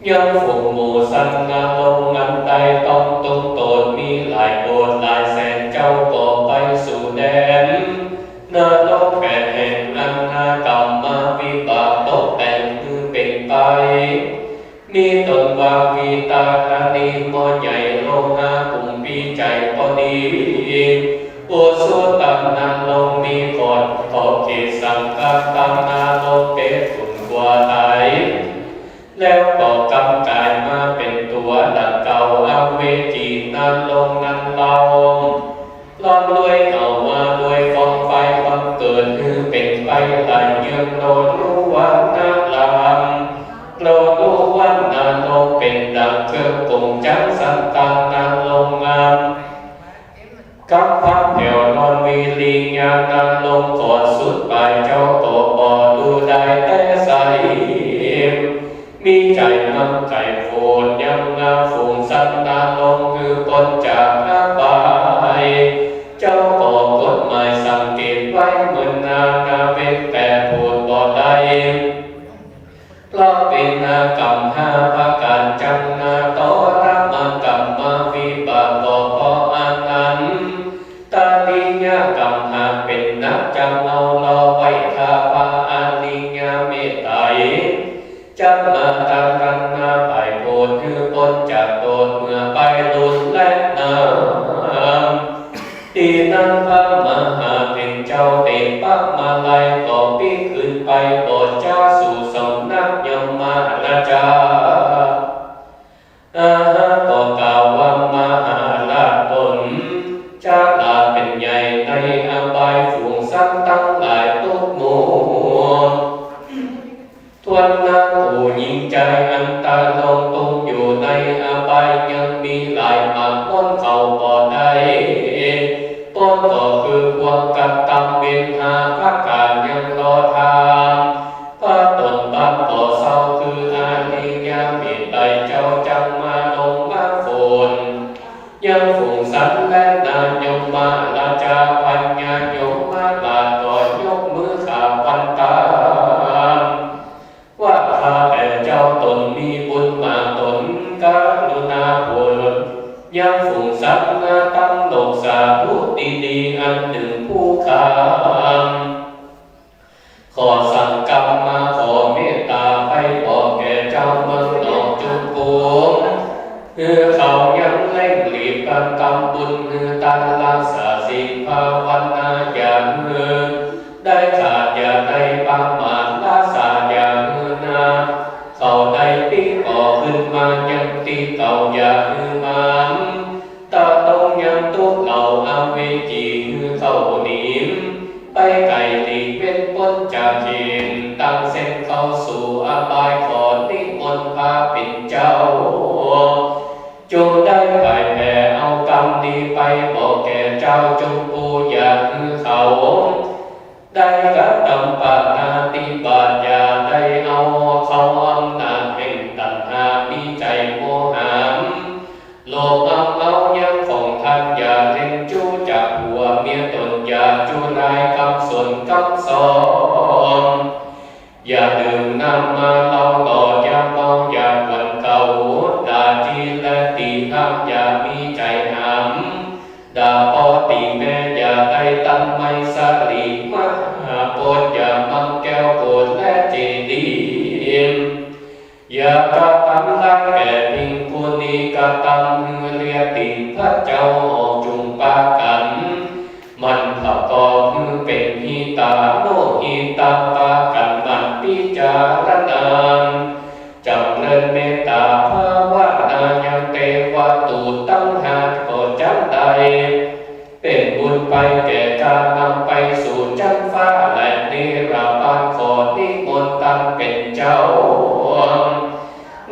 ยังฝูงหมู่สันงาลงนันใดต้องตุ้งโตดมีหลายโบสถ์หลายแสนเจ้าก็ไปสู่แดนนาลงแปดแห่งอันนากรรมมาวิบากตกแต่งคือเป็นไปมีตนวาวีตาคานีมอใหญ่โลหะกลุ่มปีใจพอดีอุสุตังนันลงมีกอดขอบเขตสังกัดตังนาลงเป็นฝุ่นกว่าไทยแล้วก็กำกายมาเป็นตัวดังเก่าอเวจีนันลงนันเล่าล้อมด้วยเอามาด้วยกองไฟความเกิดคือเป็นไปหลายเยืองโลดรู้ว่านาลำโลดรู้ว่านาลงเป็นดังเครื่องกงจังสันตังนาลงงามกับพักเดี่ยวนอนวีลีงานนาลงกอดสุดปลายเจ้าโตบอดูได้แต่ใสมีใจน้ำใจโฟนยังงาฝูงสันนาลงคือปนจากอาบายเจ้าก่อกฎหมายสังเกตไว้เหมือนนาเป็นแต่พูดบ่ได้เพราะเป็นนากรรมห้าประการจังนาต่อรับมากรรมมาวิบากก็เพราะอันนั้นตาลิญญากรรมหากเป็นนักจำเอาเราไว้คาปาอาลิญญาเมตไตจับมาตารันนาไปโปรดคือปนจากโดนเมื่อไปลุนและน้ำตีนั้นพระมหาเป็นเจ้าเต็มปักมาลายก็ปีขึ้นไปโปรดจ้าสู่สำนักยมมานาจาก็กล่าวว่ามหาลาตนชาลาเป็นใหญ่ในอบายฝูงสัตว์ตั้งหลายทุกหมู่ทวนนาผู้หญิงใจอันตาลงตุงอยู่ในอบายยังมีหลายมากพ้นเขาบ่ได้พ้นก็คือความกัดตำเป็นหาพระการยังรอทางพระตนบัดบ่เศร้าคืออาลิยาเมตไตเจ้าจังมาลงมาฝนยังฝูงสันและนายมมาลาจาปัญญาโยมมาลาต่อยกมือขาปันตาว่าข้าแต่เจ้าตนมีบุญมาตนกรุณาโปรดยังฝูงสัตว์นาตั้งโลกสาธุดีๆอันหนึ่งผู้คำขอสั่งกรรมมาขอเมตตาไปบอกแก่เจ้าเมืองหนองจุกปูคือเขายังเล่งหลีบกันกรรมบุญคือตันรักษาศีลภาวนาอย่างมือได้ขาดอย่าได้ประมาทรักษาอย่างมือนาเขาได้ปีก่อขึ้นมายังตีเก่าอย่างมือมันตาตรงยังตุกเหล่าอเวจีคือเขาหนีมไปไก่ตีเป็นพ้นจากเขนตั้งเส้นเข้าสู่อบายขอนิมนต์พาเป็นเจ้าจงได้ไปแผ่เอากรรมดีไปบอกแก่เจ้าจงปูอย่างคือเขาได้กระทำปานาติบาตอย่าได้เอาเขาอำนาจแห่งตัณหามีใจโมหะโลภเอายังของท่านอย่าเล่นจู้จากหัวเมียตนอย่าจู้นายคำส่วนคำสอนอย่าดื่มน้ำมาเล่าหลอดอย่าเมาอย่าหวันเก่าด่าจีและตีห้ามอย่ามีใจหำด่าพอตีแม่ ตันไมสาลีมหาโพธิ์ยามังแก้วโกฏและเจดีย์ยากะตังลังแก่พิงคุณีกะตังเรียติพระเจ้าออกจุงปากันมันขะกอคือเป็นหิตาโนหิตาปากันมันพิจารณาจำเริญเมตตาภาวนายังเตวะตูตั้งหาก็จำได้เป็นบุญไปแก่การนำไปสู่จันฟ้าและนิราบานขอนิมนต์ตั้งเป็นเจ้า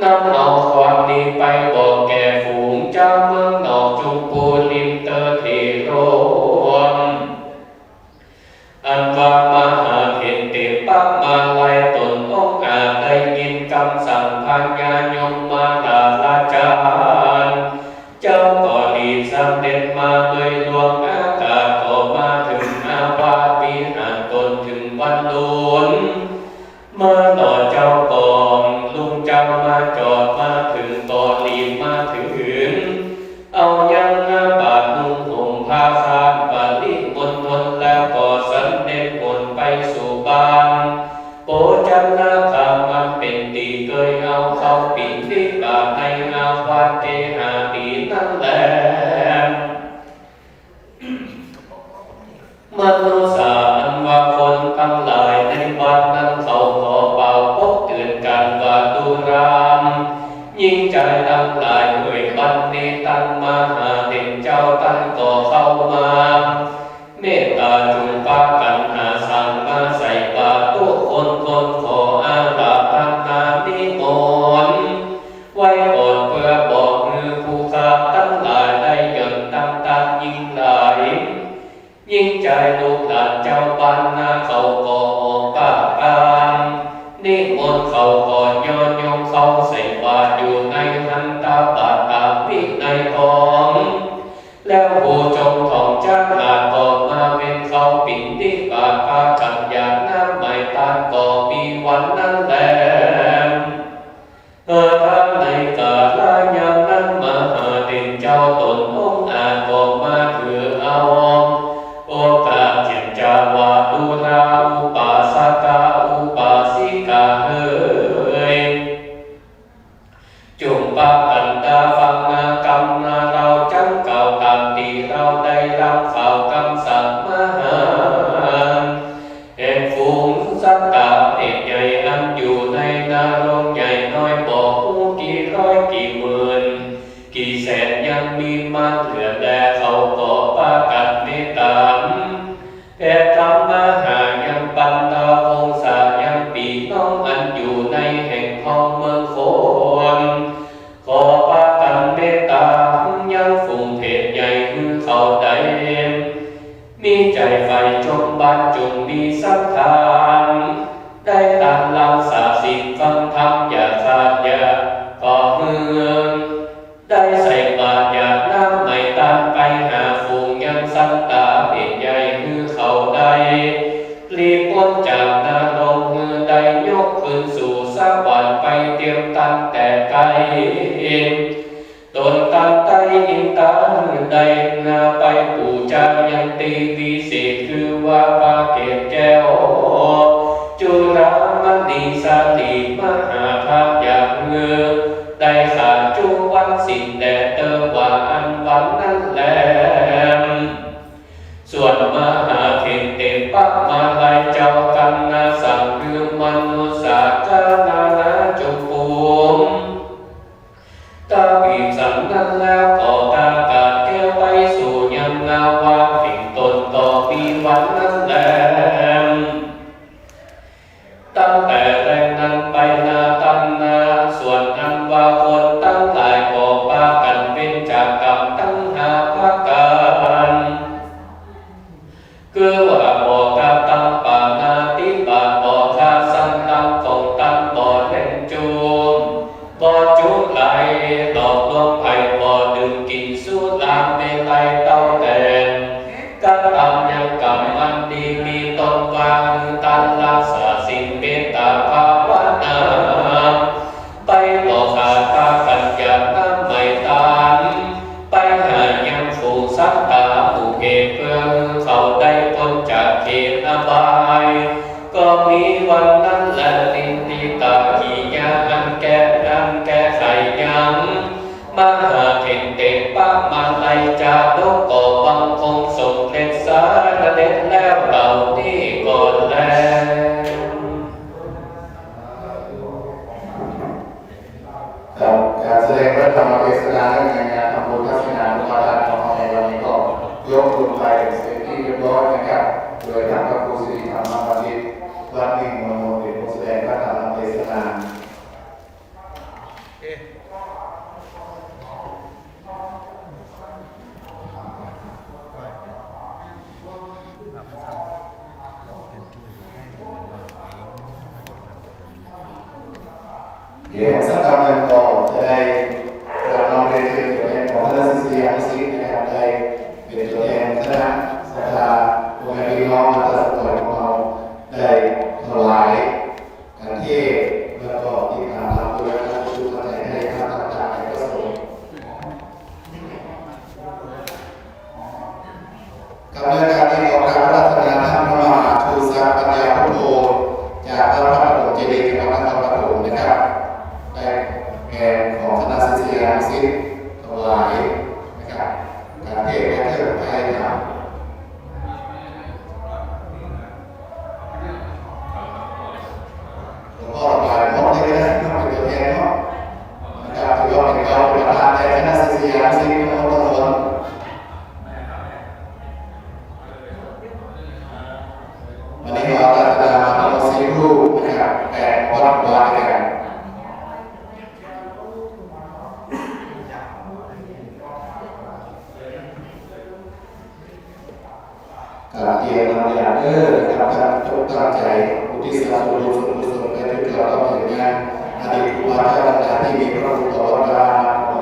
นำเอาความดีไปบอกแก่ฝูงเจ้าเมืองนอกจุมพูลิมเตอร์เทโรอันว่ามหาเห็นเตปักมาลายตนองค์อาจได้ยินคำสั่งพันญายมมาลาลาจารย์เจ้าก็ดีสำเร็จมาโดยดวงอากาศก็มาถึงอาวาสวิหารตนถึงวันลุนเมื่อต่อเจ้าก่อนลุงเจ้ามาจอดมาถึงก็รีบมาถึงเอายังบาทนุ่งห่มผ้าคาดปาลิมนทนแล้วก็สันเด็จผลไปสู่บ้านโปจันนาคามันเป็นตีเคยเอาเข้าปิ่นที่บาทในอาวาสเกหาดีนั่นแหละมนุษย์อันว่าคนทั้งหลายในบ้านนั้นเขาขอเป่าพบเตือนกันว่าดูรามยิ่งใจทั้งหลายเอ่ยบันนี้ตั้งมาหาเด่นเจ้าตั้งก็เข้ามาเมตตาจุงปากันหาสั่งมาใส่บาตรทุกคนขออาลาพันนานิมนต์ไว้ก่อนเพื่อบอกมือผู้ข้าทั้งหลายได้ย่อนตั้งตายิ่งหลายยิ่งใจลูกหลานเจ้าบ้านนาเขาก็ออกปากกามนิมนต์เขาก่อนย้อนยงเขาใส่บาตรอยู่ในหันตาบาตรตามวินัยของแล้วผู้จงท่องจ้าอาจก็มาเป็นเขาปิ่นที่บาตรพากันอย่างน้ำไม่ตานก็มีวันนั้นแลท่านในกาลายามนั้นมหาเด่นเจ้าตนองค์อาจก็มาถือเอาโอกาสเจ็บจาวาดูราอุปาสกาอุปาสิกาเฮ้ยจุงปากันดาฟังนากรรมนาเราจังเก่าตามที่เราได้รับข่าวคำสั่งมาหาแห่งฝูงสัตว์ตาเอกใหญ่อันอยู่ในนารกใหญ่น้อยบอกกี่ร้อยกี่หมื่นกี่แสนยังมีมันเหลือแต่เขาก็ปากันไม่ตามแผ่ธรรมหายังปันดาคงสายังปีน้องอันอยู่ในแห่งท้องเมืองโคนขอปากันเมตตายังฝูงเพศใหญ่คือเขาใดมีใจไฟจงบานจงมีสักทานได้ตามลำสาสิบฟังธรรมอย่าขาดอย่าก่อเมืองได้ใส่บาตรอย่าน้ำไม่ตามไปหาฝูงยังสันตาเพศใหญ่คือเขาใดรีบพ้นจากนรกมือใดยกขึ้นสู่สวรรค์ไปเตรียมตั้งแต่ไกลตนตั้งใจอินตาใดนาไปปู่จายังตีวิเศษคือว่าปาเกตแก้วจุฬามณีสาลีมหาภาพอยากเงือได้ขาดจุวันสิ้นแดดเตอว่าอันวันนั้นแลส่วนมหาเทนเตปักมาลายเจ้ากันนาสั่งคือมนุษย์สากานานาจุปูมตาบีบสันนั้นแล้วก็กากาแก้วไปสู่ยังนาวาแห่งตนต่อปีวันนั้นแลตั้งแต่แรงนั้นไปนาตันนาส่วนอันว่าคนตั้งหลายก็ปากันเป็นจากกรรมตั้งหาภาการคือว่าบอกกาตั้งปานาติบาบอกคาสันตั้งของตั้งบ่อเล่นจูมบ่จุกไหลหลอกลวงไผ่บ่ดื่มกินสู้ตามเมลัยเต้าแดงการทำยังกรรมอันดีมีตนวางตันรักษาสิ่งเมตตาภาวนาไปต่อขาดพากันอย่างน้ำไม่ตานไปหายังฝูงสัตตาผู้เก็บเพื่อ เขาได้พ้นจากเขตอบายก็มีวันนั้นแหละนินทิตาขียาอันแก้ไขยังมหาเข่งเต็งป้ามันไลจาดกก่อบังคงส่งเล็กสารเด็ดแล้วเหล่านี้ก่อนแล้ว ครับการแสดงพระธรรมเทศนาและงานทำบุญทัศนานุภาพของเราในวันนี้ก็ยกลงไปเสร็จที่เรียบร้อยนะครับโดยทางพระครูสิริธรรมบัณฑิตวัดนิ่งมโนเป็นผู้แสดงพระธรรมเทศนา เดี๋ยวสักคำหนึ่งก็จะได้รับน้องเรียนเป็นตัวแทนของคณะศิษยานุศิษย์นะครับได้เป็นตัวแทนคณะศรัทธาผู้แม่พี่น้องมาตลอดของเราได้ถวายการเทศแล้วก็ติดตามรับด้วยการชูกระแสให้ข้าราชการในพระสงฆ์กำเนิดการที่ออกการรัตนาท่านพระมหาชูศักดิ์ปัญญาพุทโธจากพระพระปฐมเจดีย์จังหวัดนครปฐมนะครับได้แก่ของคณะศิษยานุศิษย์ถวายนะครับการเทศน์การเทศน์ให้ทำหลวงพ่อระบายหมดเลยนะต้องเป็นตัวแทนเนาะนะครับถือว่าเป็นการประธานในคณะศิษยานุศิษย์ทั้งหมดทั้งมวลวันนี้เราจะมาทำสิ่งรูปนะครับแต่วัดวากันการเตรียมงานอย่างนะครับท่านทุกตั้งใจอุทิศส่วนบุญส่วนกุศลไปทุกเราต้องถึงงานอดีตครูบาอาจารย์ที่มีพระคุณต่อเรา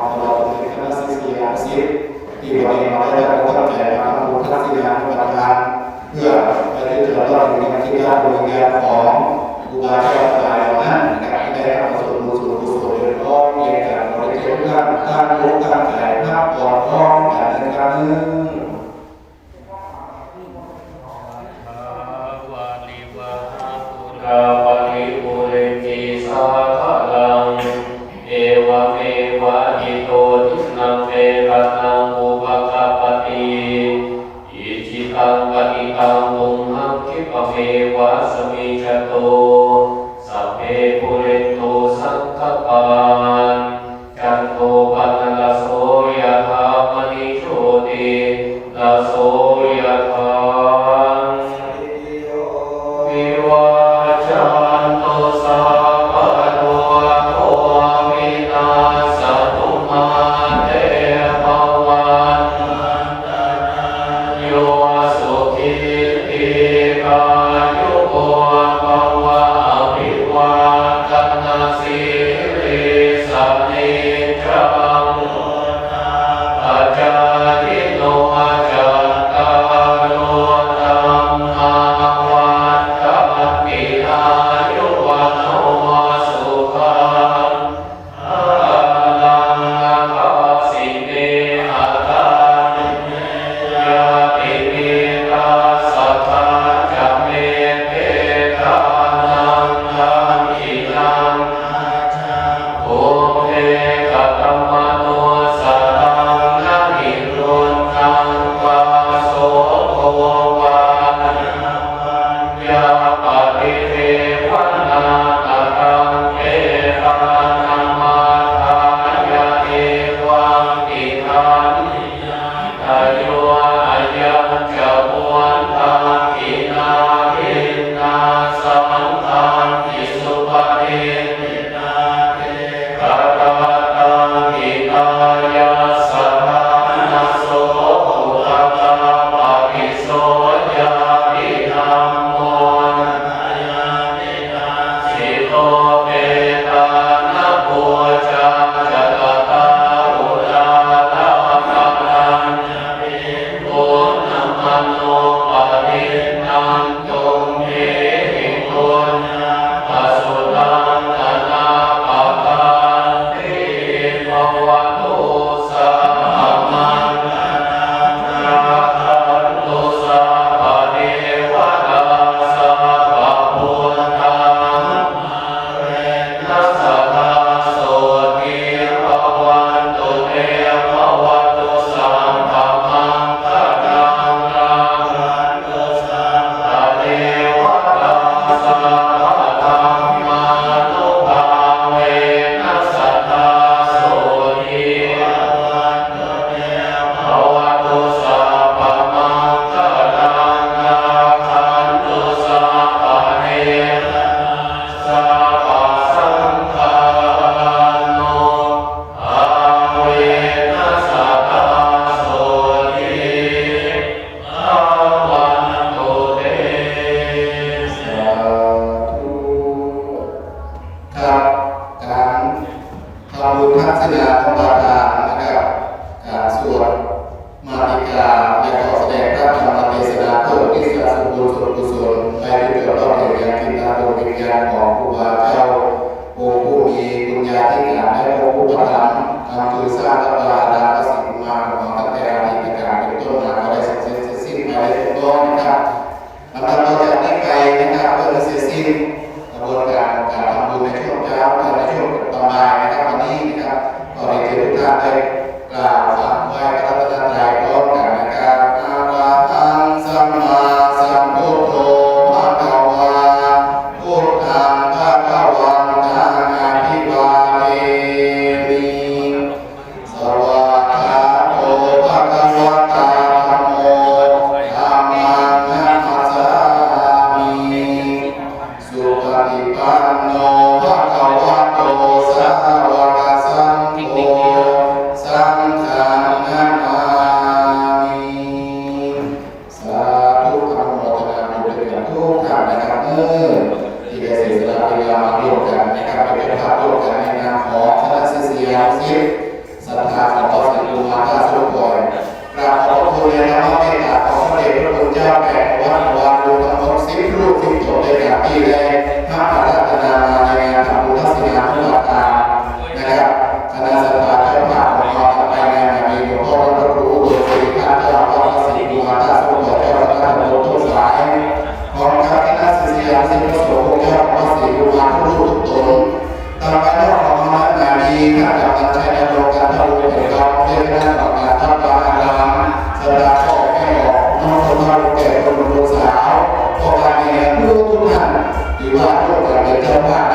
ของเราเป็นคณะศิษยานุศิษย์ที่วันนี้เราได้รับตั้งใจมาทำบุญทัศนานประทานเพื่อไปถึงเราต้องถึงงานที่ได้บริการของครูบาอาจารย์เหล่านั้นนะครับที่ได้รับส่วนบุญส่วนกุศลโดยเฉพาะเกี่ยวกับบริจาคท่านรู้ตั้งใจภาพก่อนพร้อมกันนะครับ กาปริปุเรติสาคลังเอวเมวะอิโตทินังเประนังอุปกาปติอิจิตังปฏิตังตุมหังคิปะเมวะสมิจโตสัพเพปุเรนโตสังคปานจันโทปนลโสยถามณิโชติลโสยถาวิวาจันโตสัพพะโลโควินาศตุมาเตภวันโยสุขิติกายุโกภวะอภิวาทนาสิริ ญญาณของครูบาเจ้าองค์ผู้มีบุญญาธิการและพระผู้ประทับทำคือสร้างพระบาราพระสิงห์มาของตั้งแต่อดีตการเป็นต้นมาก็ได้เสร็จสิ้นไปได้ถูกต้องนะครับลำดับต่อจากนี้ไปนะครับเพื่อเสร็จสิ้นกระบวนการทำบุญในช่วงเช้าและในช่วงประมาณนะครับวันนี้นะครับขอเรียนเชิญทุกท่านได้กล่าวคำไหว้พระรัตนตรัยพร้อมกันนะครับอาระหังสัมมาสัมพุทโธภะคะวาพุทธังภะคะวันตังอะภิวาเทมิสวากขาโตภะคะวะตาธัมโมธัมมังนัมมัสสามิสุปฏิปันโนภะคะวะโตสาวกสังโฆสังฆังนามามิสาธุอนุโมทนาบุญด้วยกันทุกท่านนะครับที่ได้เสียสละเวลามาร่วมกันนะครับเป็นภาพร่วมกันในนามของคณะศิษยานุศิษย์ศรัทธาของพ่อสิริภูมิท่าสุขอยกราบขอบพระคุณในนามเมตตาของพระเดชพระคุณเจ้าแผ่นวัดวารุทั้งหมด10 รูป10 จบด้วยกันที่ได้มาพัฒนามาในงานทำบุญทัศนาทุกประการนะครับคณะศรัทธาเจ้าภาพของเราไปในงานมีหลวงพ่อพระครูอุดมศิริพัฒน์เจ้าอาวาสสิริภูมิท่าสุขอยเจ้าคณะตำบลทุ่งสายของคณะศิษยานุศิษย์พระสงฆ์เจ้าวัดสิริภูมิทุกรูปทุกตนตามไปนอกของคณะงานมีท่านกับท่านชัยนรงค์การทำบุญเป็นกองเพื่อคณะต่อการทำการอารามสดาพ่อแม่ออกน้องคนมาแก่คนรุ่นสาวพ่อการเรียนรู้ทุกท่านที่ว่าร่วมกันเป็นเจ้าภาพ